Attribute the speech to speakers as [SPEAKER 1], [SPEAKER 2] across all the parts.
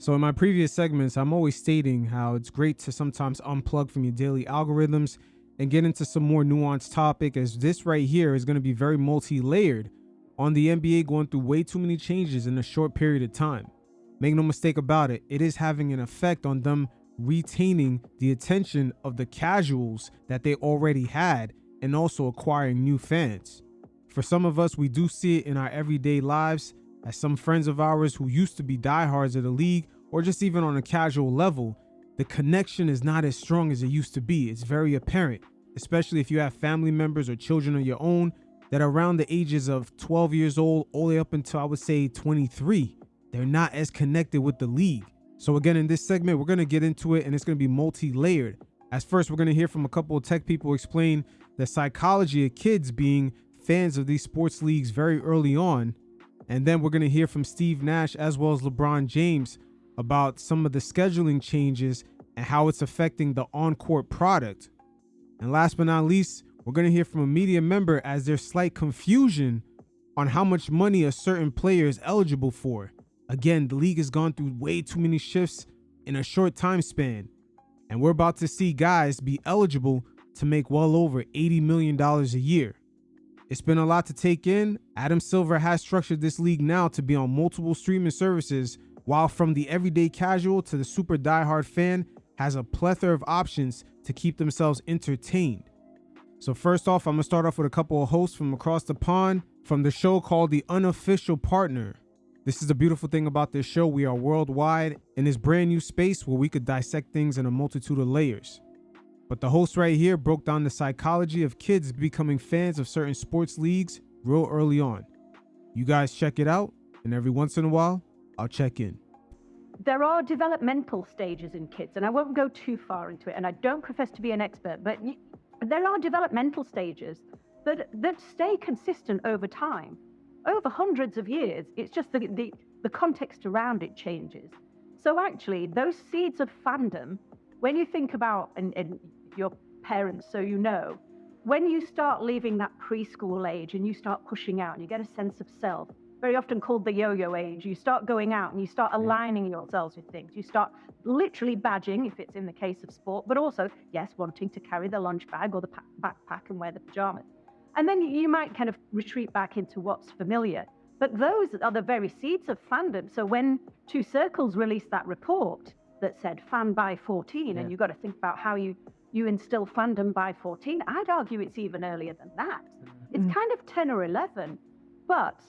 [SPEAKER 1] So in my previous segments, I'm always stating how it's great to sometimes unplug from your daily algorithms and get into some more nuanced topic, as this right here is going to be very multi-layered on the NBA going through way too many changes in a short period of time. Make no mistake about it, it is having an effect on them retaining the attention of the casuals that they already had and also acquiring new fans. For some of us, we do see it in our everyday lives, as some friends of ours who used to be diehards of the league or just even on a casual level, the connection is not as strong as it used to be. It's very apparent, especially if you have family members or children of your own that are around the ages of 12 years old all the way up until I would say 23. They're not as connected with the league. So again, in this segment, we're going to get into it and it's going to be multi-layered. As first, we're going to hear from a couple of tech people explain the psychology of kids being fans of these sports leagues very early on. And then we're going to hear from Steve Nash as well as LeBron James about some of the scheduling changes and how it's affecting the on-court product. And last but not least, we're going to hear from a media member as there's slight confusion on how much money a certain player is eligible for. Again, the league has gone through way too many shifts in a short time span. And we're about to see guys be eligible to make well over $80 million a year. It's been a lot to take in. Adam Silver has structured this league now to be on multiple streaming services, while from the everyday casual to the super diehard fan has a plethora of options to keep themselves entertained. So first off, I'm going to start off with a couple of hosts from across the pond from the show called The Unofficial Partner. This is the beautiful thing about this show. We are worldwide in this brand new space where we could dissect things in a multitude of layers. But the host right here broke down the psychology of kids becoming fans of certain sports leagues real early on. You guys check it out, and every once in a while, I'll check in.
[SPEAKER 2] There are developmental stages in kids, and I won't go too far into it, and I don't profess to be an expert, but there are developmental stages that stay consistent over time, over hundreds of years. It's just the context around it changes. So actually, those seeds of fandom, when you think about, and your parents, so you know, when you start leaving that preschool age and you start pushing out and you get a sense of self, very often called the yo-yo age, you start going out and you start aligning yourselves with things. You start literally badging, if it's in the case of sport, but also, yes, wanting to carry the lunch bag or the backpack and wear the pajamas. And then you might kind of retreat back into what's familiar. But those are the very seeds of fandom. So when Two Circles released that report that said fan by 14, and you've got to think about how you instill fandom by 14, I'd argue it's even earlier than that. It's kind of 10 or 11, but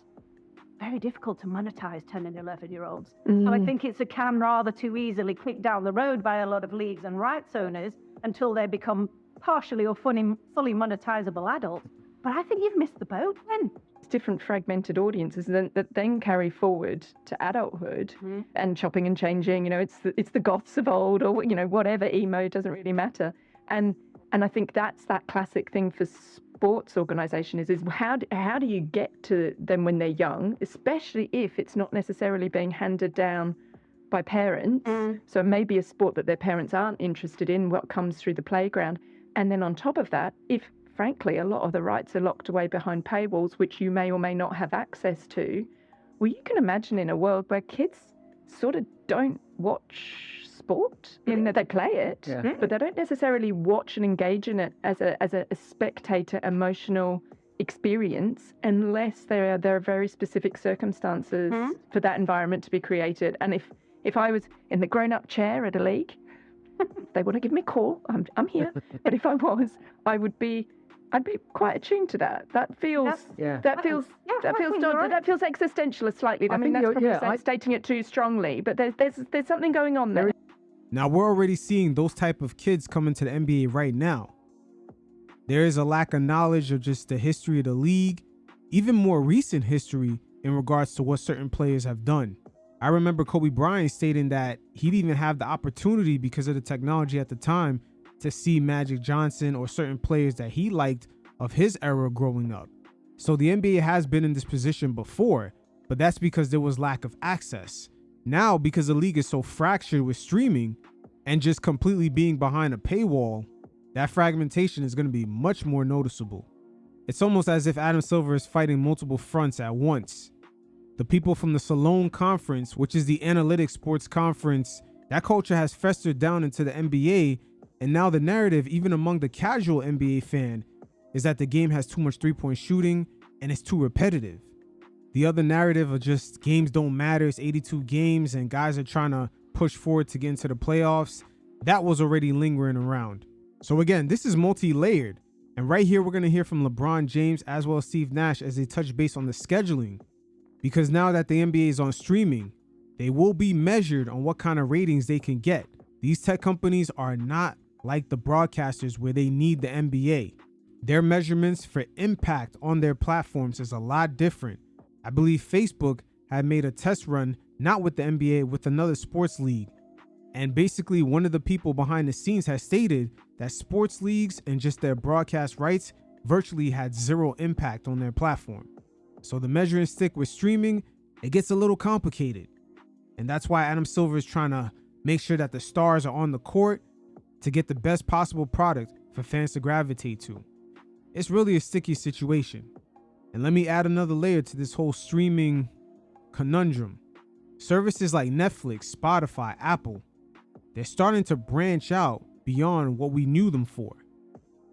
[SPEAKER 2] very difficult to monetize 10 and 11-year-olds. So I think it's a can rather too easily kicked down the road by a lot of leagues and rights owners until they become partially or fully monetizable adults. But I think you've missed the boat then.
[SPEAKER 3] It's different fragmented audiences that then carry forward to adulthood and chopping and changing. You know, it's the goths of old, or whatever emo, doesn't really matter. And I think that's that classic thing for sports organisation is how do you get to them when they're young, especially if it's not necessarily being handed down by parents. So maybe a sport that their parents aren't interested in, what comes through the playground. And then on top of that, if frankly a lot of the rights are locked away behind paywalls, which you may or may not have access to, well, you can imagine in a world where kids sort of don't watch sport, in that they play it, but they don't necessarily watch and engage in it as a spectator emotional experience, unless there are very specific circumstances for that environment to be created. And if I was in the grown-up chair at a league, they want to give me a call, I'm here. But if I was, I'd be quite attuned to that. That feels existentialist slightly. I mean, that's probably stating it too strongly, but there's something going on there.
[SPEAKER 1] Now, we're already seeing those type of kids come into the NBA right now. There is a lack of knowledge of just the history of the league, even more recent history in regards to what certain players have done. I remember Kobe Bryant stating that he didn't even have the opportunity because of the technology at the time to see Magic Johnson or certain players that he liked of his era growing up. So the NBA has been in this position before, but that's because there was lack of access. Now, because the league is so fractured with streaming and just completely being behind a paywall, that fragmentation is going to be much more noticeable. It's almost as if Adam Silver is fighting multiple fronts at once. The people from the Salone Conference, which is the analytics sports conference, that culture has festered down into the NBA, and now the narrative, even among the casual NBA fan, is that the game has too much three-point shooting and it's too repetitive. The other narrative of just games don't matter, it's 82 games and guys are trying to push forward to get into the playoffs, that was already lingering around. So again, this is multi-layered. And right here, we're going to hear from LeBron James as well as Steve Nash as they touch base on the scheduling. Because now that the NBA is on streaming, they will be measured on what kind of ratings they can get. These tech companies are not like the broadcasters where they need the NBA. Their measurements for impact on their platforms is a lot different. I believe Facebook had made a test run, not with the NBA, with another sports league. And basically one of the people behind the scenes has stated that sports leagues and just their broadcast rights virtually had zero impact on their platform. So the measuring stick with streaming, it gets a little complicated. And that's why Adam Silver is trying to make sure that the stars are on the court to get the best possible product for fans to gravitate to. It's really a sticky situation. And let me add another layer to this whole streaming conundrum. Services like Netflix, Spotify, Apple, they're starting to branch out beyond what we knew them for.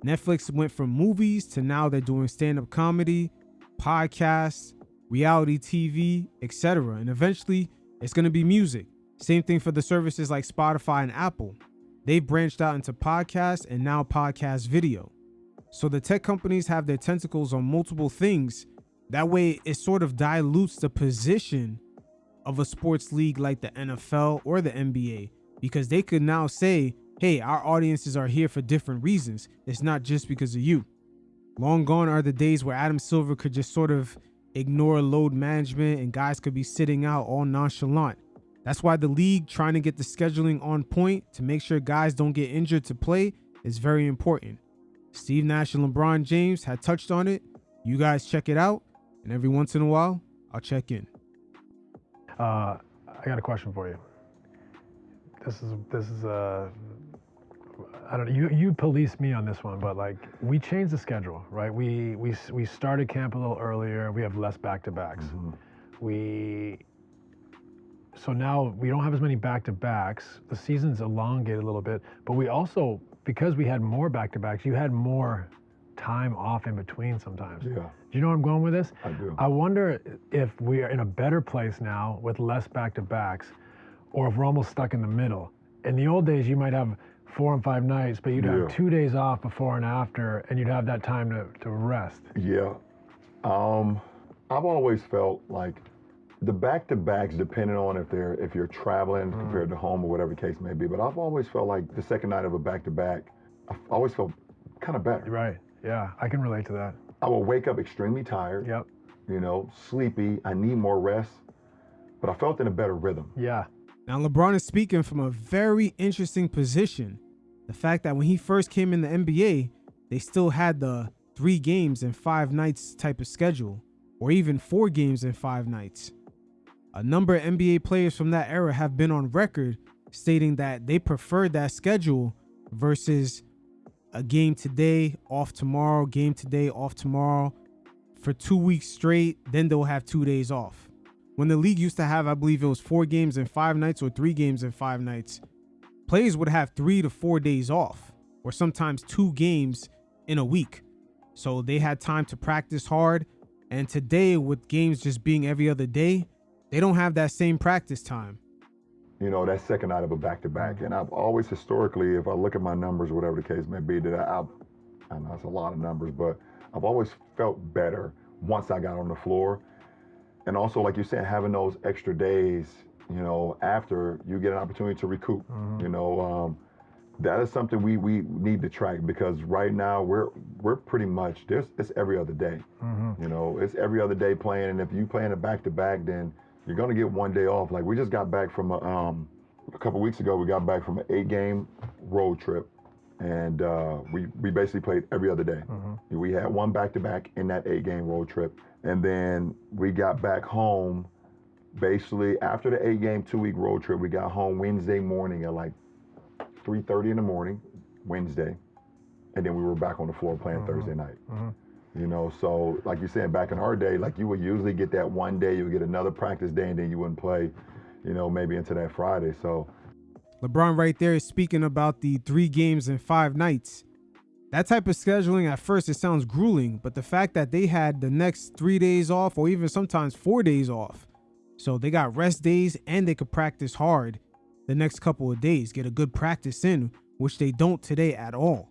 [SPEAKER 1] Netflix went from movies to now they're doing stand-up comedy, podcasts, reality TV, etc. And eventually it's going to be music. Same thing for the services like Spotify and Apple. They've branched out into podcasts and now podcast video. So the tech companies have their tentacles on multiple things. That way it sort of dilutes the position of a sports league like the NFL or the NBA, because they could now say, hey, our audiences are here for different reasons. It's not just because of you. Long gone are the days where Adam Silver could just sort of ignore load management and guys could be sitting out all nonchalant. That's why the league trying to get the scheduling on point to make sure guys don't get injured to play is very important. Steve Nash and LeBron James had touched on it. You guys check it out, and every once in a while, I'll check in.
[SPEAKER 4] I got a question for you. This is I don't know. You police me on this one, but like we changed the schedule, right? We started camp a little earlier. We have less back-to-backs. So now we don't have as many back-to-backs. The season's elongated a little bit, but we also, because we had more back-to-backs, you had more time off in between sometimes.
[SPEAKER 5] Yeah.
[SPEAKER 4] Do you know where I'm going with this?
[SPEAKER 5] I do.
[SPEAKER 4] I wonder if we are in a better place now with less back-to-backs, or if we're almost stuck in the middle. In the old days, you might have 4 and 5 nights, but you'd have 2 days off before and after, and you'd have that time to rest.
[SPEAKER 5] Yeah. I've always felt like the back-to-backs, depending on if you're traveling compared to home or whatever the case may be, but I've always felt like the second night of a back-to-back, I've always felt kind of better.
[SPEAKER 4] Right. Yeah, I can relate to that.
[SPEAKER 5] I will wake up extremely tired.
[SPEAKER 4] Yep.
[SPEAKER 5] Sleepy. I need more rest, but I felt in a better rhythm.
[SPEAKER 4] Yeah.
[SPEAKER 1] Now, LeBron is speaking from a very interesting position. The fact that when he first came in the NBA, they still had the 3 games in 5 nights type of schedule, or even 4 games in 5 nights. A number of NBA players from that era have been on record stating that they preferred that schedule versus a game today, off tomorrow, game today, off tomorrow for 2 weeks straight. Then they'll have 2 days off. When the league used to have, I believe it was 4 games in 5 nights or 3 games in 5 nights, players would have 3 to 4 days off, or sometimes 2 games in a week. So they had time to practice hard. And today, with games just being every other day, they don't have that same practice time.
[SPEAKER 5] That second night of a back-to-back. And I've always historically, if I look at my numbers, whatever the case may be, that I know it's a lot of numbers, but I've always felt better once I got on the floor. And also, like you said, having those extra days, after you get an opportunity to recoup, that is something we need to track, because right now we're pretty much, it's every other day. It's every other day playing, and if you playing a back-to-back, then you're gonna get 1 day off. Like we just got back from a couple weeks ago, we got back from an 8-game road trip, and we basically played every other day. We had 1 back-to-back in that 8-game road trip, and then we got back home basically after the 8-game 2-week road trip. We got home Wednesday morning at like 3:30 in the morning, Wednesday, and then we were back on the floor playing Thursday night. You know, so like you said, back in our day, like you would usually get that one day, you would get another practice day, and then you wouldn't play, you know, maybe into that Friday. So
[SPEAKER 1] LeBron right there is speaking about the 3 games in 5 nights. That type of scheduling, at first, it sounds grueling, but the fact that they had the next 3 days off, or even sometimes 4 days off, so they got rest days and they could practice hard the next couple of days, get a good practice in, which they don't today at all.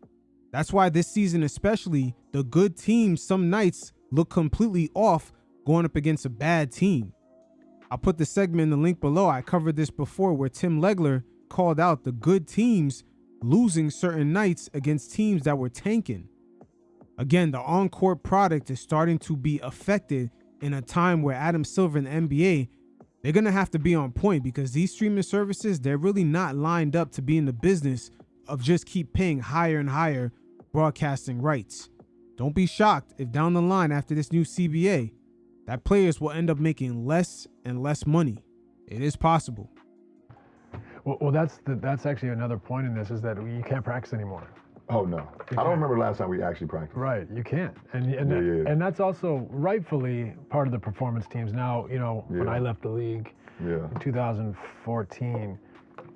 [SPEAKER 1] That's why this season especially, the good teams some nights look completely off going up against a bad team. I'll put the segment in the link below. I covered this before where Tim Legler called out the good teams losing certain nights against teams that were tanking. Again, the on-court product is starting to be affected in a time where Adam Silver and the NBA, they're going to have to be on point, because these streaming services, they're really not lined up to be in the business of just keep paying higher and higher broadcasting rights. Don't be shocked if down the line after this new CBA, that players will end up making less and less money. It is possible.
[SPEAKER 4] Well, that's actually another point in this, is that you can't practice anymore.
[SPEAKER 5] oh no, I don't remember the last time we actually practiced.
[SPEAKER 4] Right, you can't, and
[SPEAKER 5] Yeah.
[SPEAKER 4] and that's also rightfully part of the performance teams. Now, you know, when
[SPEAKER 5] Yeah.
[SPEAKER 4] I left the league
[SPEAKER 5] Yeah,
[SPEAKER 4] in 2014,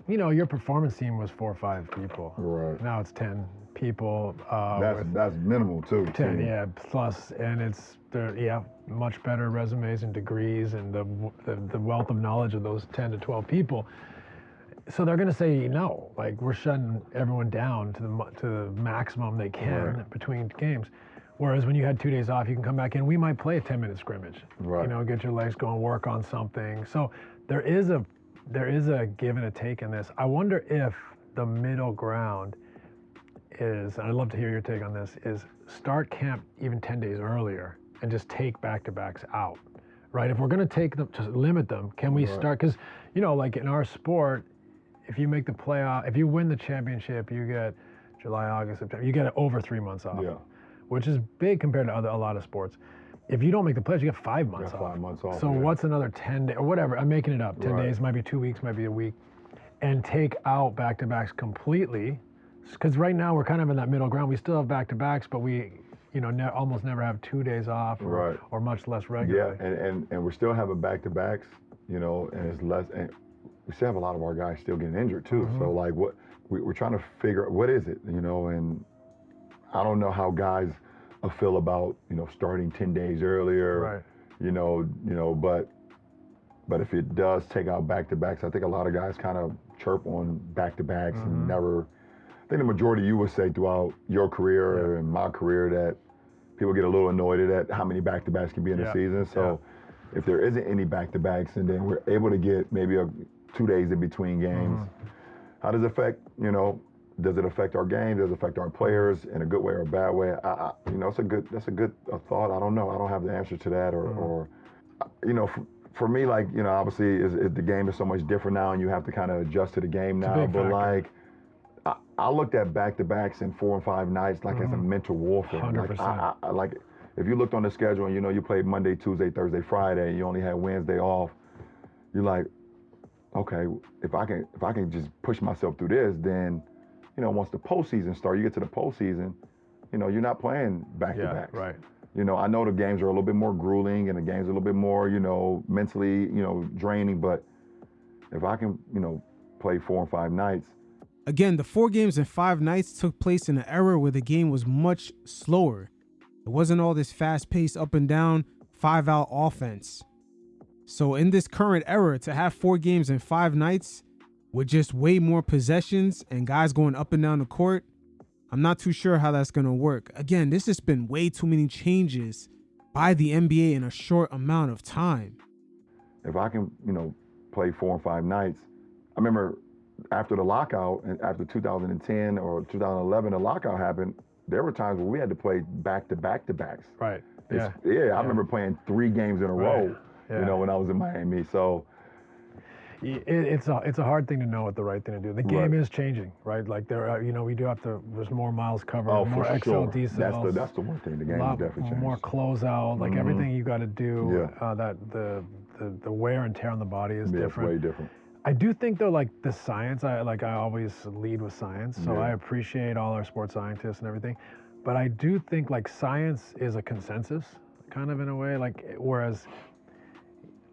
[SPEAKER 4] you know, your performance team was 4 or 5 people.
[SPEAKER 5] right.
[SPEAKER 4] Now it's 10 people.
[SPEAKER 5] That's minimal too.
[SPEAKER 4] 10,
[SPEAKER 5] too.
[SPEAKER 4] yeah, plus, and they're much better resumes and degrees, and the wealth of knowledge of those 10 to 12 people. So they're going to say no, like we're shutting everyone down to the maximum they can
[SPEAKER 5] Right.
[SPEAKER 4] between games. Whereas when you had 2 days off, you can come back in. We might play a 10-minute scrimmage.
[SPEAKER 5] Right.
[SPEAKER 4] You know, get your legs going, work on something. So there is a give and a take in this. I wonder if the middle ground is, and I'd love to hear your take on this, is start camp even 10 days earlier and just take back-to-backs out, right? If we're going to take them, to limit them, can we
[SPEAKER 5] Right.
[SPEAKER 4] start? Because, you know, like in our sport, if you make the playoff, if you win the championship, you get July, August, September, you get over 3 months off,
[SPEAKER 5] Yeah.
[SPEAKER 4] which is big compared to a lot of sports. If you don't make the playoffs, you get 5 months
[SPEAKER 5] Got
[SPEAKER 4] off.
[SPEAKER 5] 5 months off.
[SPEAKER 4] So
[SPEAKER 5] yeah.
[SPEAKER 4] what's another 10 days, or whatever, I'm making it up, 10
[SPEAKER 5] Right.
[SPEAKER 4] days, might be 2 weeks, might be a week, and take out back-to-backs completely. Because right now we're kind of in that middle ground. We still have back-to-backs, but we, you know, almost never have 2 days off, or,
[SPEAKER 5] Right.
[SPEAKER 4] or much less
[SPEAKER 5] Yeah,
[SPEAKER 4] regularly.
[SPEAKER 5] and we're still having back-to-backs, you know, and it's less, and we still have a lot of our guys still getting injured too.
[SPEAKER 4] Mm-hmm.
[SPEAKER 5] So like, we're trying to figure out what is it, you know, and I don't know how guys feel about, you know, starting 10 days earlier,
[SPEAKER 4] Right.
[SPEAKER 5] you know, but if it does take out back-to-backs, I think a lot of guys kind of chirp on back-to-backs
[SPEAKER 4] Mm-hmm.
[SPEAKER 5] and never. I think the majority of you would say throughout your career and my career that people get a little annoyed at how many back-to-backs can be in a
[SPEAKER 4] Yeah.
[SPEAKER 5] season. So if there isn't any back-to-backs and then we're able to get maybe 2 days in between games,
[SPEAKER 4] Mm-hmm.
[SPEAKER 5] how does it affect, you know, does it affect our game? Does it affect our players in a good way or a bad way? You know, that's a good thought. I don't know. I don't have the answer to that or you know, for me, like, you know, obviously the game is so much different now and you have to kind of adjust to the game
[SPEAKER 4] a
[SPEAKER 5] now.
[SPEAKER 4] big
[SPEAKER 5] But
[SPEAKER 4] factor.
[SPEAKER 5] like, I looked at back-to-backs and 4 and 5 nights like as a mental warfare.
[SPEAKER 4] 100%.
[SPEAKER 5] Like, I like, if you looked on the schedule and you know you played Monday, Tuesday, Thursday, Friday, and you only had Wednesday off, you're like, okay, if I can just push myself through this, then, you know, once the postseason starts, you get to the postseason, you know, you're not playing back-to-backs.
[SPEAKER 4] Yeah, right.
[SPEAKER 5] You know, I know the games are a little bit more grueling and the games are a little bit more, you know, mentally, you know, draining, but if I can, you know, play 4 and 5 nights.
[SPEAKER 1] Again, the 4 games in 5 nights took place in an era where the game was much slower. It wasn't all this fast-paced up and down 5-out offense. So in this current era, to have 4 games in 5 nights with just way more possessions and guys going up and down the court, I'm not too sure how that's going to work. Again, this has been way too many changes by the NBA in a short amount of time.
[SPEAKER 5] If I can, you know, play 4 and 5 nights, I remember after the lockout and after 2010 or 2011, the lockout happened, there were times where we had to play back-to-backs.
[SPEAKER 4] Right.
[SPEAKER 5] I
[SPEAKER 4] Yeah.
[SPEAKER 5] remember playing 3 games in a
[SPEAKER 4] Right.
[SPEAKER 5] row,
[SPEAKER 4] Yeah.
[SPEAKER 5] you know, when I was in Miami. So
[SPEAKER 4] It's a hard thing to know what the right thing to do. The game
[SPEAKER 5] Right.
[SPEAKER 4] is changing, right? Like there are, you know, we do have to. There's more miles covered,
[SPEAKER 5] oh,
[SPEAKER 4] more
[SPEAKER 5] for sure.
[SPEAKER 4] XLD cells.
[SPEAKER 5] That's the one thing. The game
[SPEAKER 4] lot
[SPEAKER 5] has definitely changed.
[SPEAKER 4] more closeout, like
[SPEAKER 5] Mhm.
[SPEAKER 4] everything you got to do.
[SPEAKER 5] Yeah.
[SPEAKER 4] That the wear and tear on the body is
[SPEAKER 5] Yeah, it's
[SPEAKER 4] different.
[SPEAKER 5] way different.
[SPEAKER 4] I do think though, like the science, I always lead with science, so
[SPEAKER 5] Yeah.
[SPEAKER 4] I appreciate all our sports scientists and everything. but I do think like science is a consensus kind of in a way, like whereas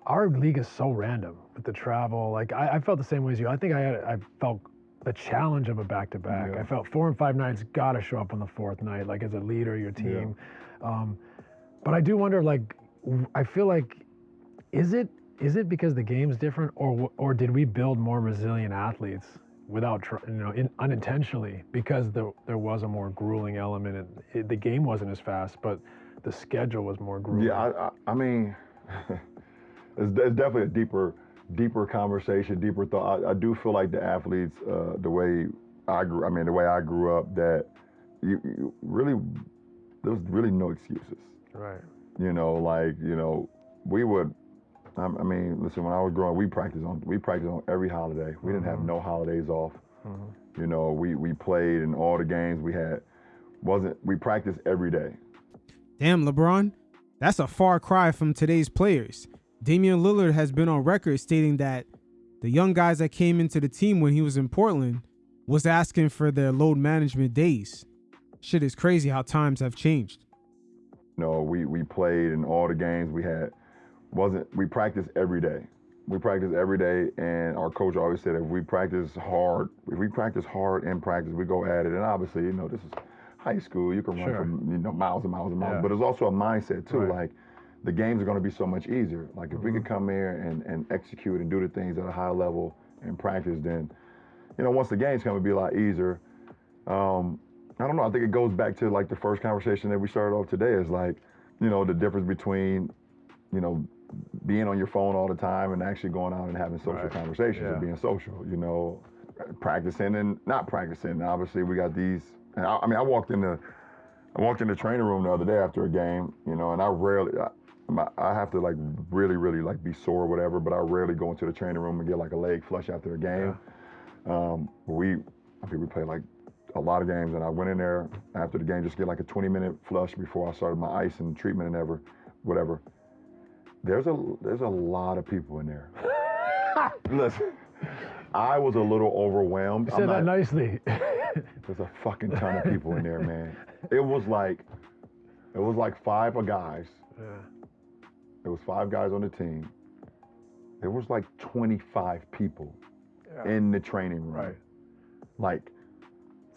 [SPEAKER 4] our league is so random with the travel. Like I felt the same way as you. I think I felt the challenge of a back-to-back.
[SPEAKER 5] Yeah.
[SPEAKER 4] I felt 4 and 5 nights got to show up on the fourth night, like as a leader of your team. But I do wonder, like, I feel like, is it because the game's different, or did we build more resilient athletes without, unintentionally, because there was a more grueling element, and the game wasn't as fast, but the schedule was more grueling.
[SPEAKER 5] Yeah, I mean, it's definitely a deeper conversation, deeper thought. I do feel like the athletes, the way I grew up, that you really, there was really no excuses.
[SPEAKER 4] Right.
[SPEAKER 5] We would. I mean, listen. When I was growing, we practiced on every holiday. We didn't have no holidays off. We played in all the games we had. We practiced every day.
[SPEAKER 1] Damn, LeBron, that's a far cry from today's players. Damian Lillard has been on record stating that the young guys that came into the team when he was in Portland was asking for their load management days. Shit is crazy how times have changed.
[SPEAKER 5] We played in all the games we had. We practiced every day. We practiced every day, and our coach always said if we practice hard in practice, we go at it. And obviously, this is high school. You can run for miles and miles and miles. But it's also a mindset too. Like the games are going to be so much easier. Like if we could come here and execute and do the things at a high level in practice, then once the games come, it'll be a lot easier. I don't know. I think it goes back to like the first conversation that we started off today is like, the difference between, being on your phone all the time and actually going out and having social conversations and being social, practicing and not practicing. Obviously we got these, and I walked in the training room the other day after a game, and I have to like really, really like be sore or whatever, but I rarely go into the training room and get like a leg flush after a game. I think we played like a lot of games, and I went in there after the game just get like a 20-minute flush before I started my ice and treatment and whatever. There's a lot of people in there. Listen, I was a little overwhelmed.
[SPEAKER 4] You said that nicely.
[SPEAKER 5] There's a fucking ton of people in there, man. It was like 5 guys.
[SPEAKER 4] Yeah.
[SPEAKER 5] It was 5 guys on the team. There was like 25 people in the training room.
[SPEAKER 4] Right.
[SPEAKER 5] Like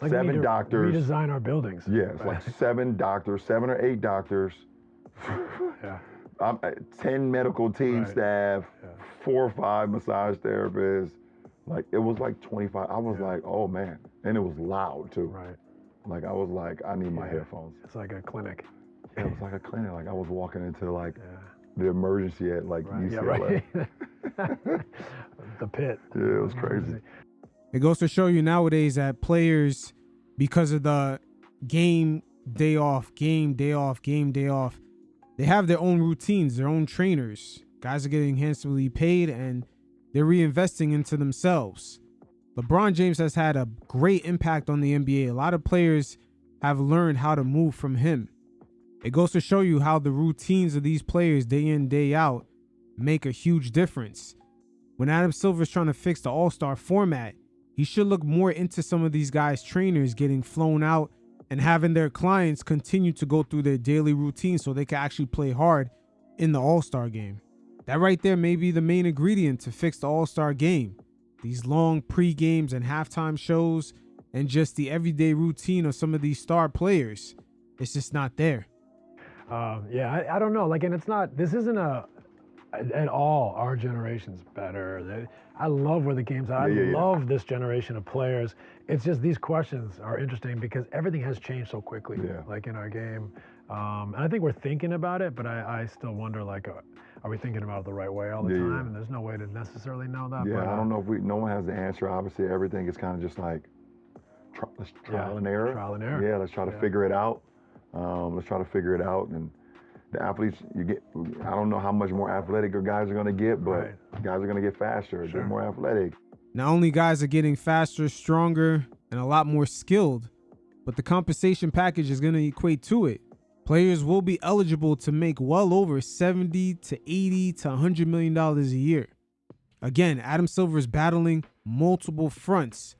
[SPEAKER 4] 7
[SPEAKER 5] doctors.
[SPEAKER 4] Redesign our buildings.
[SPEAKER 5] Yeah, it's like 7 doctors, 7 or 8 doctors. 10 medical team staff, 4 or 5 massage therapists. Like it was like 25. I was like, oh man, and it was loud too.
[SPEAKER 4] Right.
[SPEAKER 5] Like I was like, I need my headphones.
[SPEAKER 4] It's like a clinic.
[SPEAKER 5] It was like a clinic. Like I was walking into like the emergency at like UCLA.
[SPEAKER 4] The pit.
[SPEAKER 5] Yeah, it was crazy.
[SPEAKER 1] It goes to show you nowadays that players, because of the game day off, they have their own routines, their own trainers. Guys are getting handsomely paid and they're reinvesting into themselves. LeBron James has had a great impact on the NBA. A lot of players have learned how to move from him. It goes to show you how the routines of these players day in, day out make a huge difference. When Adam Silver's trying to fix the All-Star format, he should look more into some of these guys' trainers getting flown out and having their clients continue to go through their daily routine so they can actually play hard in the All-Star game. That right there may be the main ingredient to fix the All-Star game. These long pre-games and halftime shows and just the everyday routine of some of these star players. It's just not there.
[SPEAKER 4] I don't know. Like, and it's not, this isn't at all our generation's better. I love where the game's at. I love this generation of players. It's just these questions are interesting because everything has changed so quickly, like in our game. And I think we're thinking about it, but I still wonder, like, are we thinking about it the right way all the time? And there's no way to necessarily know that.
[SPEAKER 5] Yeah,
[SPEAKER 4] but,
[SPEAKER 5] I don't know if no one has the answer. Obviously, everything is kind of just like trial and error.
[SPEAKER 4] Trial and error.
[SPEAKER 5] Yeah, let's try to figure it out. And the athletes, I don't know how much more athletic guys are going to get, but guys are going to get faster, get more athletic.
[SPEAKER 1] Not only guys are getting faster, stronger, and a lot more skilled, but the compensation package is going to equate to it. Players will be eligible to make well over $70 to $80 to $100 million a year. Again, Adam Silver is battling multiple fronts.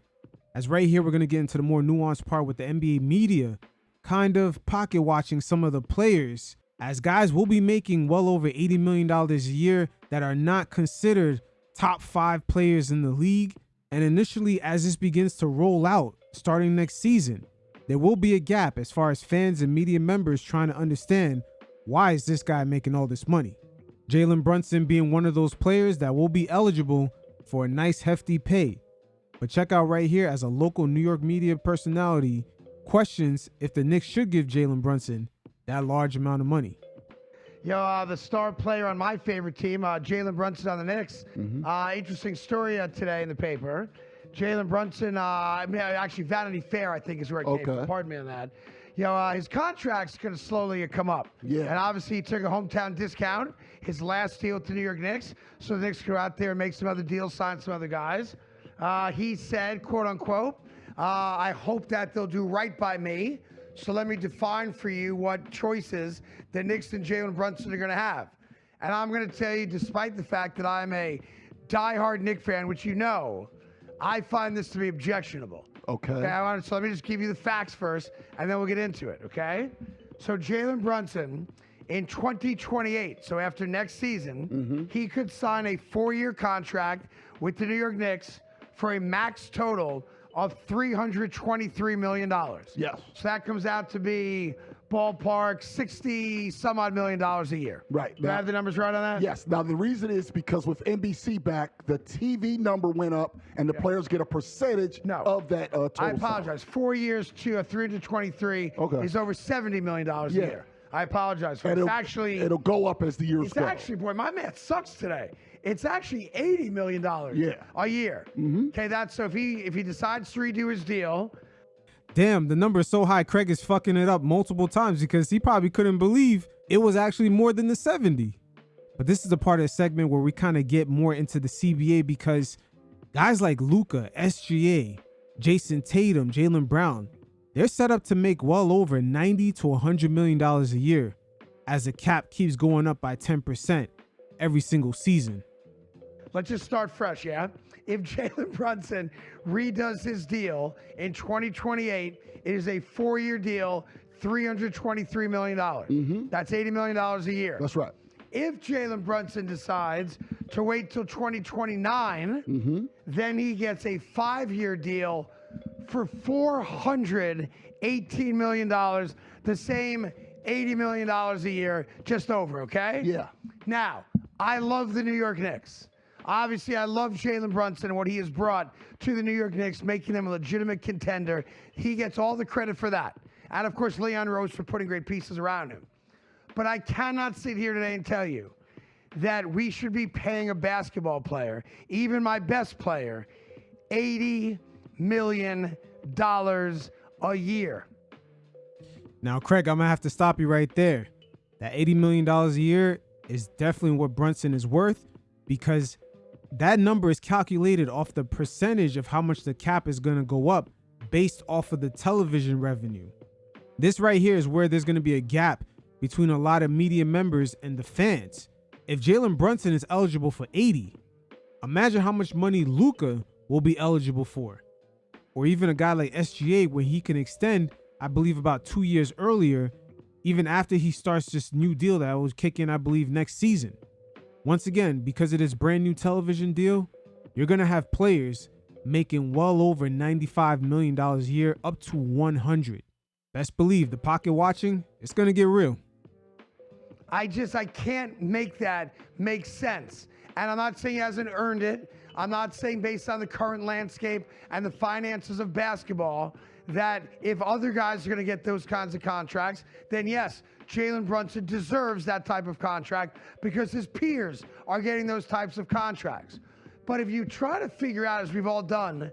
[SPEAKER 1] As right here, we're going to get into the more nuanced part with the NBA media kind of pocket watching some of the players, as guys will be making well over $80 million a year that are not considered top 5 players in the league. And initially, as this begins to roll out starting next season, there will be a gap as far as fans and media members trying to understand, why is this guy making all this money? Jalen Brunson being one of those players that will be eligible for a nice hefty pay. But check out right here, as a local New York media personality questions if the Knicks should give Jalen Brunson that large amount of money.
[SPEAKER 6] Yo, the star player on my favorite team, Jalen Brunson on the Knicks. Interesting story today in the paper. Jalen Brunson, actually Vanity Fair, I think is where it came from. Pardon me on that. His contract's going to slowly come up. Yeah. And obviously he took a hometown discount, his last deal with the New York Knicks. So the Knicks go out there and make some other deals, sign some other guys. He said, quote unquote, I hope that they'll do right by me. So let me define for you what choices the Knicks and Jalen Brunson are going to have. And I'm going to tell you, despite the fact that I'm a diehard Knicks fan, which you know, I find this to be objectionable. Okay. So let me just give you the facts first, and then we'll get into it, okay? So Jalen Brunson, in 2028, so after next season, he could sign a 4-year contract with the New York Knicks for a max total of $323 million. Yes. So that comes out to be ballpark 60 some odd million dollars a year. Right. Do I have the numbers right on that?
[SPEAKER 7] Yes. Now the reason is because with NBC back, the TV number went up and the players get a percentage of that total.
[SPEAKER 6] I apologize. 4 years to 323 is over $70 million a year. I apologize for it.
[SPEAKER 7] It'll go up as the years go.
[SPEAKER 6] It's actually, boy, my math sucks today. It's actually $80 million a year. Okay, that's so if he decides to redo his deal.
[SPEAKER 1] Damn, the number is so high, Craig is fucking it up multiple times because he probably couldn't believe it was actually more than the 70. But this is the part of the segment where we kind of get more into the CBA, because guys like Luka, SGA, Jason Tatum, Jaylen Brown, they're set up to make well over $90 to $100 million a year as the cap keeps going up by 10% every single season.
[SPEAKER 6] Let's just start fresh, yeah? If Jalen Brunson redoes his deal in 2028, it is a 4-year deal, $323 million. That's $80 million a year.
[SPEAKER 7] That's right.
[SPEAKER 6] If Jalen Brunson decides to wait till 2029, then he gets a 5-year deal for $418 million, the same $80 million a year, just over, okay?
[SPEAKER 7] Yeah.
[SPEAKER 6] Now, I love the New York Knicks. Obviously, I love Jalen Brunson and what he has brought to the New York Knicks, making them a legitimate contender. He gets all the credit for that. And, of course, Leon Rose for putting great pieces around him. But I cannot sit here today and tell you that we should be paying a basketball player, even my best player, $80 million a year.
[SPEAKER 1] Now, Craig, I'm going to have to stop you right there. That $80 million a year is definitely what Brunson is worth, because that number is calculated off the percentage of how much the cap is going to go up based off of the television revenue. This right here is where there's going to be a gap between a lot of media members and the fans. If Jalen Brunson is eligible for 80, imagine how much money Luka will be eligible for. Or even a guy like SGA, where he can extend, I believe, about 2 years earlier, even after he starts this new deal that will kick in, I believe, next season. Once again, because of this brand new television deal, you're going to have players making well over $95 million a year, up to 100. Best believe the pocket watching, it's going to get real.
[SPEAKER 6] I can't make that make sense. And I'm not saying he hasn't earned it. I'm not saying based on the current landscape and the finances of basketball that if other guys are going to get those kinds of contracts, then yes, Jalen Brunson deserves that type of contract because his peers are getting those types of contracts. But if you try to figure out, as we've all done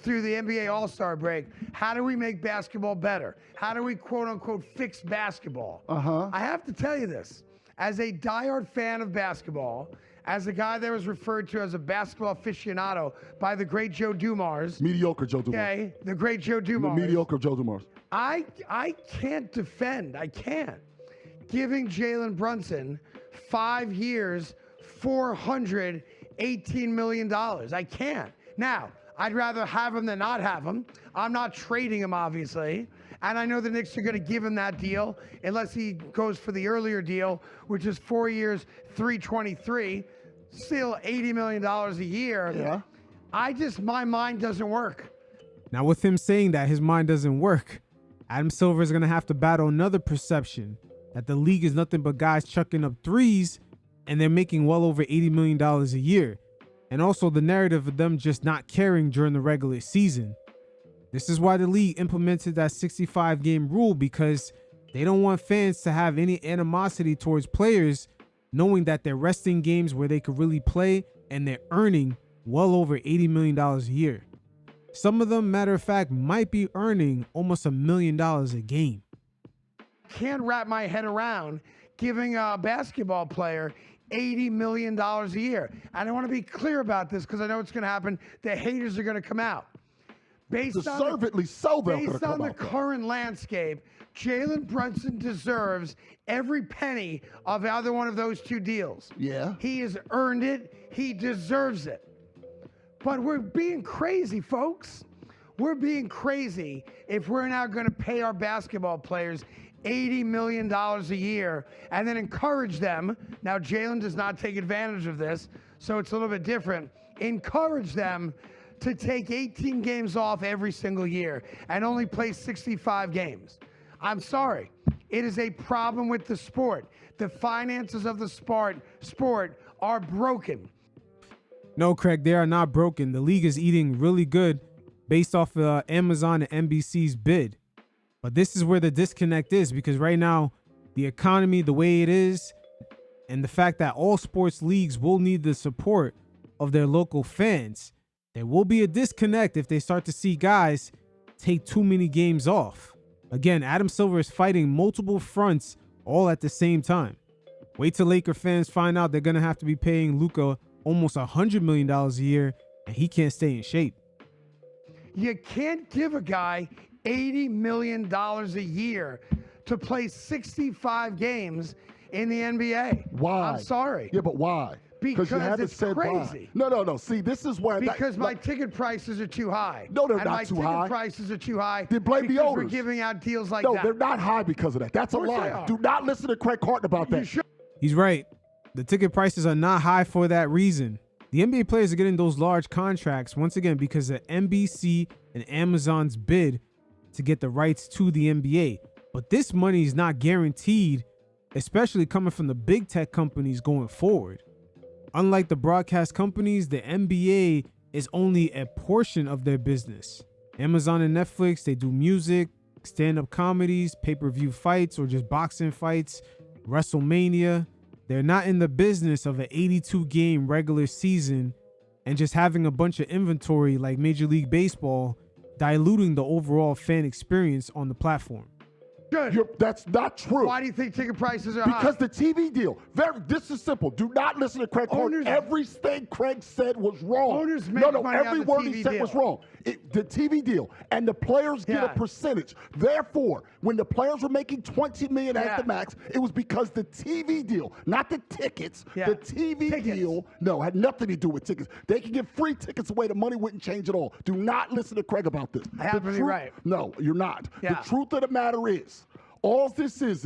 [SPEAKER 6] through the NBA All-Star break, how do we make basketball better? How do we, quote-unquote, fix basketball? I have to tell you this. As a diehard fan of basketball, as a guy that was referred to as a basketball aficionado by the great Joe Dumars.
[SPEAKER 7] Mediocre Joe Dumars.
[SPEAKER 6] Okay, the great Joe Dumars.
[SPEAKER 7] Mediocre Joe Dumars.
[SPEAKER 6] I can't defend, giving Jalen Brunson 5 years, $418 million. I can't. Now, I'd rather have him than not have him. I'm not trading him, obviously. And I know the Knicks are going to give him that deal unless he goes for the earlier deal, which is 4 years, 323, still $80 million a year.
[SPEAKER 7] Yeah.
[SPEAKER 6] My mind doesn't work.
[SPEAKER 1] Now, with him saying that his mind doesn't work, Adam Silver is going to have to battle another perception that the league is nothing but guys chucking up threes and they're making well over $80 million a year. And also the narrative of them just not caring during the regular season. This is why the league implemented that 65-game rule, because they don't want fans to have any animosity towards players knowing that they're resting games where they could really play and they're earning well over $80 million a year. Some of them, matter of fact, might be earning almost $1 million a game.
[SPEAKER 6] Can't wrap my head around giving a basketball player $80 million a year. And I want to be clear about this because I know it's going to happen. The haters are going to come out.
[SPEAKER 7] Deservedly so,
[SPEAKER 6] based on the current landscape, Jalen Brunson deserves every penny of either one of those two deals.
[SPEAKER 7] Yeah.
[SPEAKER 6] He has earned it. He deserves it. But we're being crazy, folks. We're being crazy if we're now going to pay our basketball players $80 million a year and then encourage them. Now, Jalen does not take advantage of this, so it's a little bit different. Encourage them to take 18 games off every single year and only play 65 games. I'm sorry. It is a problem with the sport. The finances of the sport are broken.
[SPEAKER 1] No, Craig, they are not broken. The league is eating really good based off of Amazon and NBC's bid. But this is where the disconnect is, because right now, the economy, the way it is, and the fact that all sports leagues will need the support of their local fans, there will be a disconnect if they start to see guys take too many games off. Again, Adam Silver is fighting multiple fronts all at the same time. Wait till Laker fans find out they're going to have to be paying Luka almost $100 million a year, and he can't stay in shape.
[SPEAKER 6] You can't give a guy $80 million a year to play 65 games in the NBA.
[SPEAKER 7] Why?
[SPEAKER 6] I'm sorry.
[SPEAKER 7] Yeah, but why?
[SPEAKER 6] Because
[SPEAKER 7] you haven't
[SPEAKER 6] it's
[SPEAKER 7] said
[SPEAKER 6] crazy.
[SPEAKER 7] why. No. See, this is where
[SPEAKER 6] because my ticket prices are too high.
[SPEAKER 7] No, they're
[SPEAKER 6] and
[SPEAKER 7] not too high.
[SPEAKER 6] My ticket prices are too high.
[SPEAKER 7] Then blame the
[SPEAKER 6] because
[SPEAKER 7] owners.
[SPEAKER 6] We're giving out deals like
[SPEAKER 7] that.
[SPEAKER 6] that.
[SPEAKER 7] No, they're not high because of that. That's a lie. Do not listen to Craig Carton about that.
[SPEAKER 1] He's right. The ticket prices are not high for that reason. The NBA players are getting those large contracts once again because of NBC and Amazon's bid to get the rights to the NBA. But this money is not guaranteed, especially coming from the big tech companies going forward. Unlike the broadcast companies, the NBA is only a portion of their business. Amazon and Netflix, they do music, stand-up comedies, pay-per-view fights, or just boxing fights, WrestleMania. They're not in the business of an 82-game regular season and just having a bunch of inventory like Major League Baseball, diluting the overall fan experience on the platform.
[SPEAKER 6] Good.
[SPEAKER 7] That's not true.
[SPEAKER 6] Why do you think ticket prices are
[SPEAKER 7] high? Because the TV deal. This is simple. Do not listen to Craig Carton. Everything Craig said was wrong.
[SPEAKER 6] Owners make money
[SPEAKER 7] every
[SPEAKER 6] on the
[SPEAKER 7] word
[SPEAKER 6] TV
[SPEAKER 7] he said
[SPEAKER 6] deal.
[SPEAKER 7] was wrong. The TV deal. And the players get a percentage. Therefore, when the players were making $20 million at the max, it was because the TV deal, not the tickets. The TV deal, had nothing to do with tickets. They can give free tickets away. The money wouldn't change at all. Do not listen to Craig about this.
[SPEAKER 6] I happen to be right.
[SPEAKER 7] No, you're not. The truth of the matter is, all this is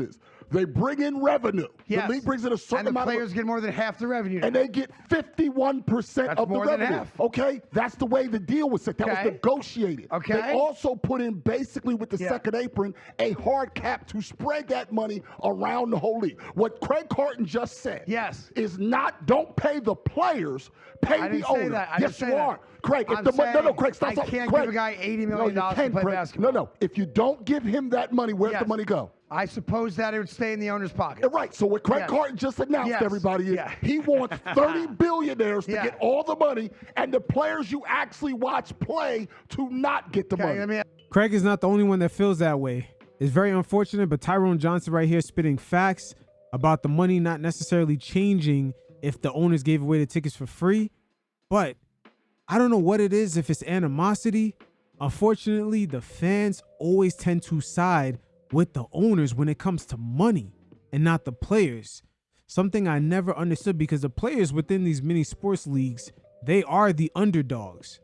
[SPEAKER 7] they bring in revenue.
[SPEAKER 6] Yes.
[SPEAKER 7] The league brings in a certain amount
[SPEAKER 6] and the players get more than half the revenue.
[SPEAKER 7] And they get 51% of the
[SPEAKER 6] more
[SPEAKER 7] revenue.
[SPEAKER 6] Than half.
[SPEAKER 7] Okay? That's the way the deal was set. That was negotiated.
[SPEAKER 6] Okay.
[SPEAKER 7] They also put in, basically with the second apron, a hard cap to spread that money around the whole league. What Craig Carton just said is not, don't pay the players, pay the owner. Yes, you are. Craig, if no, Craig, stop.
[SPEAKER 6] I can't give a guy $80 million to play basketball.
[SPEAKER 7] No. If you don't give him that money, where's the money go?
[SPEAKER 6] I suppose that it would stay in the owner's pocket.
[SPEAKER 7] Right. So what Craig Carton just announced, everybody, is he wants 30 billionaires to get all the money, and the players you actually watch play to not get the money.
[SPEAKER 1] Craig is not the only one that feels that way. It's very unfortunate, but Tyrone Johnson right here spitting facts about the money not necessarily changing if the owners gave away the tickets for free. But I don't know what it is, if it's animosity. Unfortunately, the fans always tend to side with the owners when it comes to money and not the players. Something I never understood, because the players within these mini sports leagues, they are the underdogs.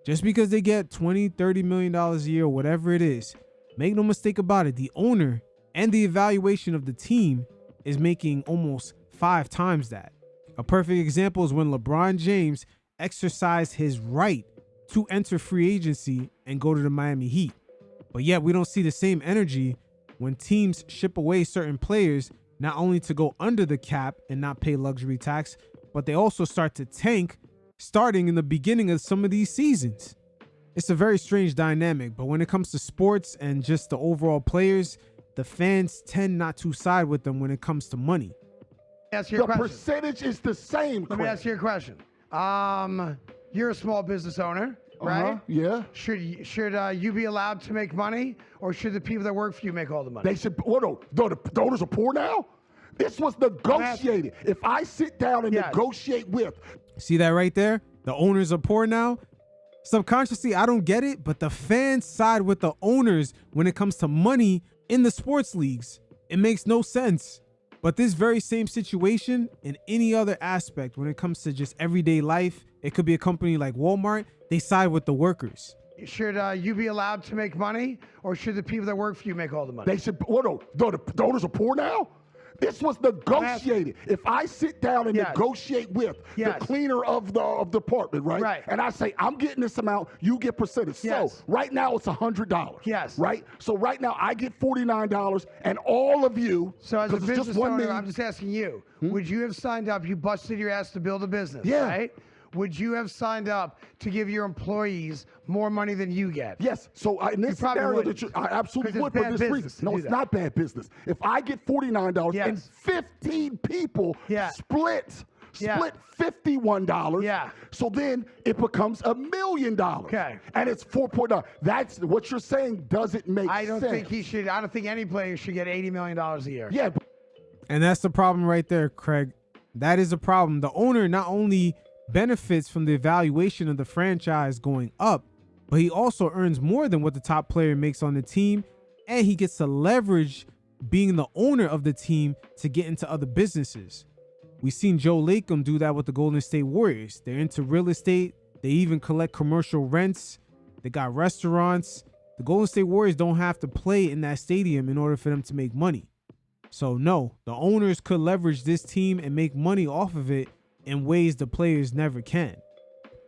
[SPEAKER 1] Just because they get $20, $30 million a year, whatever it is, Make no mistake about it, the owner and the evaluation of the team is making almost 5 times that. A perfect example is when LeBron James exercised his right to enter free agency and go to the Miami Heat. But yet we don't see the same energy when teams ship away certain players, not only to go under the cap and not pay luxury tax, but they also start to tank starting in the beginning of some of these seasons. It's a very strange dynamic, but when it comes to sports and just the overall players, the fans tend not to side with them when it comes to money.
[SPEAKER 7] The percentage is the same.
[SPEAKER 6] Let me ask you a question. You're a small business owner, right?
[SPEAKER 7] Yeah.
[SPEAKER 6] Should you be allowed to make money, or should the people that work for you make all the money?
[SPEAKER 7] They should. What? No, the owners are poor now. This was negotiated. If I sit down and negotiate with.
[SPEAKER 1] See that right there? The owners are poor now. Subconsciously, I don't get it, but the fans side with the owners when it comes to money in the sports leagues. It makes no sense. But this very same situation in any other aspect, when it comes to just everyday life, it could be a company like Walmart, they side with the workers.
[SPEAKER 6] Should you be allowed to make money, or should the people that work for you make all the money?
[SPEAKER 7] They should. What? No, the owners are poor now. This was negotiated. If I sit down and negotiate with the cleaner of the department, right?
[SPEAKER 6] Right.
[SPEAKER 7] And I say, I'm getting this amount, you get percentage. So right now it's $100.
[SPEAKER 6] Yes.
[SPEAKER 7] Right? So right now I get $49 and all of you.
[SPEAKER 6] So as a business
[SPEAKER 7] just one
[SPEAKER 6] owner,
[SPEAKER 7] man,
[SPEAKER 6] I'm just asking you, would you have signed up, you busted your ass to build a business, right? Would you have signed up to give your employees more money than you get?
[SPEAKER 7] Yes. So in this scenario, I absolutely would for this reason. No, it's not bad business. If I get $49 and 15 people split $51, so then it becomes $1 million.
[SPEAKER 6] Okay.
[SPEAKER 7] And it's 4.9. That's what you're saying doesn't make sense.
[SPEAKER 6] I don't think any player should get $80 million a year.
[SPEAKER 7] Yeah.
[SPEAKER 1] And that's the problem right there, Craig. That is a problem. The owner not only benefits from the evaluation of the franchise going up, but he also earns more than what the top player makes on the team, and he gets to leverage being the owner of the team to get into other businesses. We've seen Joe Lacob do that with the Golden State Warriors. They're into real estate. They even collect commercial rents. They got restaurants. The Golden State Warriors don't have to play in that stadium in order for them to make money. So no, the owners could leverage this team and make money off of it in ways the players never can.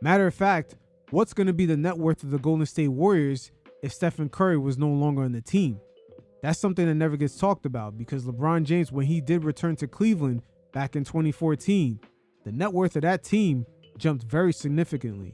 [SPEAKER 1] Matter of fact, what's going to be the net worth of the Golden State Warriors if Stephen Curry was no longer on the team? That's something that never gets talked about, because LeBron James, when he did return to Cleveland back in 2014, the net worth of that team jumped very significantly.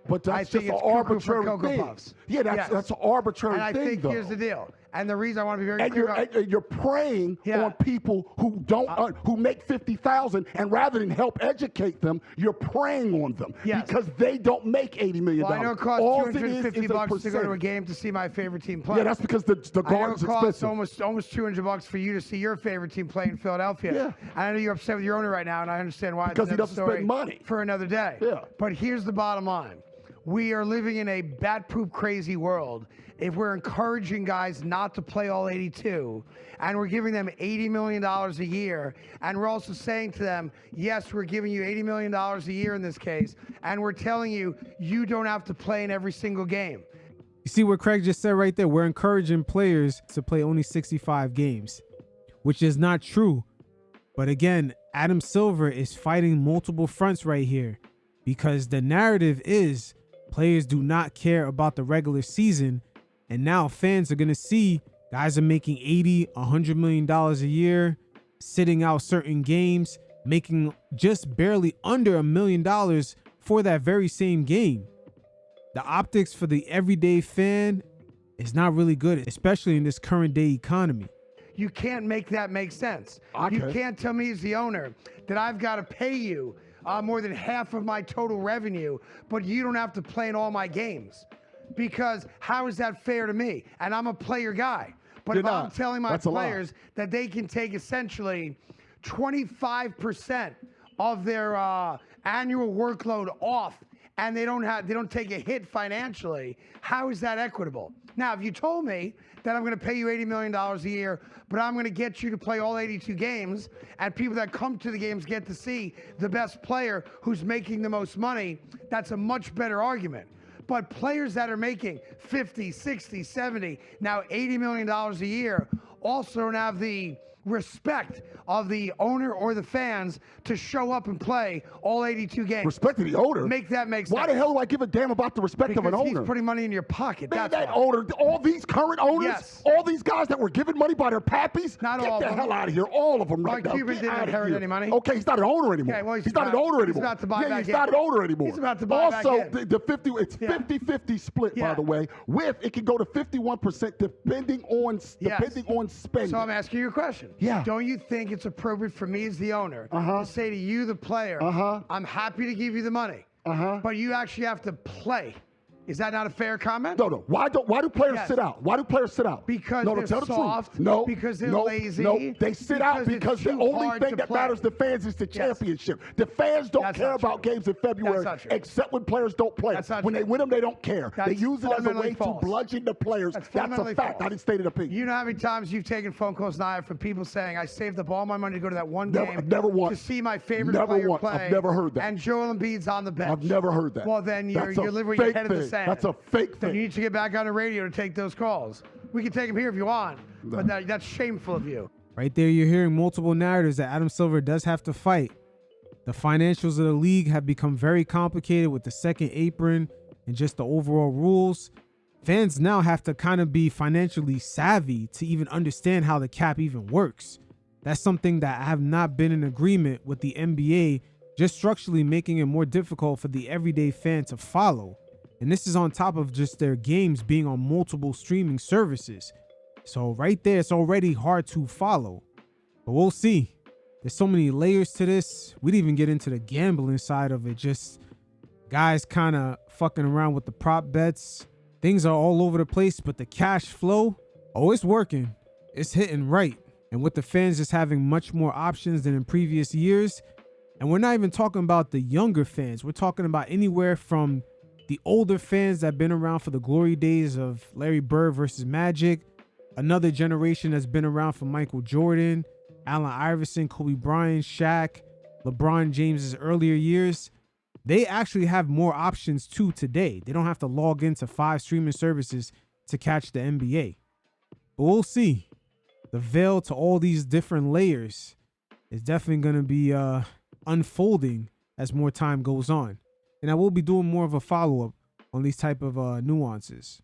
[SPEAKER 7] But that's just an arbitrary thing. Yeah, that's an arbitrary thing.
[SPEAKER 6] And I think here's the deal. And the reason I want to be very clear
[SPEAKER 7] and you're preying on people who don't who make $50,000, and rather than help educate them, you're preying on them because they don't make $80 million.
[SPEAKER 6] Well, I know it costs $250 to go to a game to see my favorite team play.
[SPEAKER 7] Yeah, that's because the garden's expensive.
[SPEAKER 6] I know it costs almost $200 for you to see your favorite team play in Philadelphia.
[SPEAKER 7] Yeah.
[SPEAKER 6] I know you're upset with your owner right now, and I understand why.
[SPEAKER 7] Because he doesn't spend money
[SPEAKER 6] for another day.
[SPEAKER 7] Yeah.
[SPEAKER 6] But here's the bottom line. We are living in a bat-proof crazy world. If we're encouraging guys not to play all 82, and we're giving them $80 million a year, and we're also saying to them, yes, we're giving you $80 million a year in this case, and we're telling you, you don't have to play in every single game.
[SPEAKER 1] You see what Craig just said right there? We're encouraging players to play only 65 games, which is not true. But again, Adam Silver is fighting multiple fronts right here, because the narrative is players do not care about the regular season. And now fans are going to see guys are making $80, $100 million a year, sitting out certain games, making just barely under $1 million for that very same game. The optics for the everyday fan is not really good, especially in this current day economy.
[SPEAKER 6] You can't make that make sense. You can't tell me as the owner that I've got to pay you more than half of my total revenue, but you don't have to play in all my games. Because how is that fair to me? And I'm a player guy. But if I'm telling my players that they can take essentially 25% of their annual workload off, and they don't take a hit financially, how is that equitable? Now, if you told me that I'm going to pay you $80 million a year, but I'm going to get you to play all 82 games, and people that come to the games get to see the best player who's making the most money, that's a much better argument. But players that are making 50, 60, 70, now $80 million a year also don't have the respect of the owner or the fans to show up and play all 82 games.
[SPEAKER 7] Respect to the owner?
[SPEAKER 6] Make that make sense.
[SPEAKER 7] Why the hell do I give a damn about the respect of an owner?
[SPEAKER 6] Because he's putting money in your pocket.
[SPEAKER 7] Man,
[SPEAKER 6] That's
[SPEAKER 7] that
[SPEAKER 6] why.
[SPEAKER 7] owner, all these current owners,
[SPEAKER 6] Yes.
[SPEAKER 7] all these guys that were given money by their pappies,
[SPEAKER 6] Not
[SPEAKER 7] get
[SPEAKER 6] all
[SPEAKER 7] the
[SPEAKER 6] of them.
[SPEAKER 7] hell out of here. All of them right
[SPEAKER 6] Mark
[SPEAKER 7] now.
[SPEAKER 6] Cuban
[SPEAKER 7] Get
[SPEAKER 6] didn't
[SPEAKER 7] out of
[SPEAKER 6] inherit
[SPEAKER 7] here.
[SPEAKER 6] any money.
[SPEAKER 7] Okay, he's not an owner anymore.
[SPEAKER 6] Okay, well,
[SPEAKER 7] he's not an owner anymore.
[SPEAKER 6] he's about to buy
[SPEAKER 7] yeah,
[SPEAKER 6] back
[SPEAKER 7] he's not an owner anymore.
[SPEAKER 6] He's about to buy back
[SPEAKER 7] also,
[SPEAKER 6] in.
[SPEAKER 7] the 50, it's
[SPEAKER 6] Yeah.
[SPEAKER 7] 50-50 split, by
[SPEAKER 6] Yeah.
[SPEAKER 7] the way, with it can go to 51% depending on spending.
[SPEAKER 6] So I'm asking you a question.
[SPEAKER 7] Yeah.
[SPEAKER 6] Don't you think it's appropriate for me as the owner to say to you, the player, I'm happy to give you the money, but you actually have to play? Is that not a fair comment?
[SPEAKER 7] No. Why do players
[SPEAKER 6] Yes.
[SPEAKER 7] sit out? Why do players sit out?
[SPEAKER 6] Because
[SPEAKER 7] no,
[SPEAKER 6] they're
[SPEAKER 7] tell the
[SPEAKER 6] soft,
[SPEAKER 7] truth. No.
[SPEAKER 6] because they're
[SPEAKER 7] no,
[SPEAKER 6] lazy,
[SPEAKER 7] No, they sit out
[SPEAKER 6] because it's
[SPEAKER 7] because the
[SPEAKER 6] too
[SPEAKER 7] only
[SPEAKER 6] hard
[SPEAKER 7] thing
[SPEAKER 6] to
[SPEAKER 7] that
[SPEAKER 6] play.
[SPEAKER 7] matters to fans is the
[SPEAKER 6] Yes.
[SPEAKER 7] championship. The fans don't
[SPEAKER 6] That's
[SPEAKER 7] care
[SPEAKER 6] not
[SPEAKER 7] about
[SPEAKER 6] true.
[SPEAKER 7] games in February,
[SPEAKER 6] not true.
[SPEAKER 7] except when players don't play.
[SPEAKER 6] That's not
[SPEAKER 7] when they
[SPEAKER 6] true.
[SPEAKER 7] win them, they don't care.
[SPEAKER 6] That's
[SPEAKER 7] they use it as a
[SPEAKER 6] fundamentally
[SPEAKER 7] way
[SPEAKER 6] false.
[SPEAKER 7] to bludgeon the players.
[SPEAKER 6] That's
[SPEAKER 7] That's a
[SPEAKER 6] fundamentally
[SPEAKER 7] fact.
[SPEAKER 6] false.
[SPEAKER 7] I didn't state an opinion.
[SPEAKER 6] You know how many times you've taken phone calls, Nia, from people saying, I saved up all my money to go to that one game
[SPEAKER 7] never once.
[SPEAKER 6] to see my favorite
[SPEAKER 7] Never
[SPEAKER 6] player
[SPEAKER 7] once.
[SPEAKER 6] play.
[SPEAKER 7] I've never heard that.
[SPEAKER 6] And Joel Embiid's on the bench.
[SPEAKER 7] I've never heard that.
[SPEAKER 6] Well, then you're
[SPEAKER 7] That's a
[SPEAKER 6] living with your
[SPEAKER 7] fake
[SPEAKER 6] head in the
[SPEAKER 7] thing.
[SPEAKER 6] sand.
[SPEAKER 7] That's a fake
[SPEAKER 6] Then
[SPEAKER 7] thing.
[SPEAKER 6] you need to get back on the radio to take those calls. We can take them here if you want, but that's shameful of you.
[SPEAKER 1] Right there, you're hearing multiple narratives that Adam Silver does have to fight. The financials of the league have become very complicated with the second apron and just the overall rules. Fans now have to kind of be financially savvy to even understand how the cap even works. That's something that I have not been in agreement with the NBA, just structurally making it more difficult for the everyday fan to follow. And this is on top of just their games being on multiple streaming services. So right there, it's already hard to follow. But we'll see. There's so many layers to this. We didn't even get into the gambling side of it. Just guys kind of fucking around with the prop bets. Things are all over the place, but the cash flow, it's working. It's hitting right. And with the fans just having much more options than in previous years. And we're not even talking about the younger fans. We're talking about anywhere from the older fans that have been around for the glory days of Larry Bird versus Magic, another generation that's been around for Michael Jordan, Allen Iverson, Kobe Bryant, Shaq, LeBron James's earlier years. They actually have more options too today. They don't have to log into 5 streaming services to catch the NBA. But we'll see. The veil to all these different layers is definitely going to be unfolding as more time goes on. And I will be doing more of a follow-up on these type of nuances.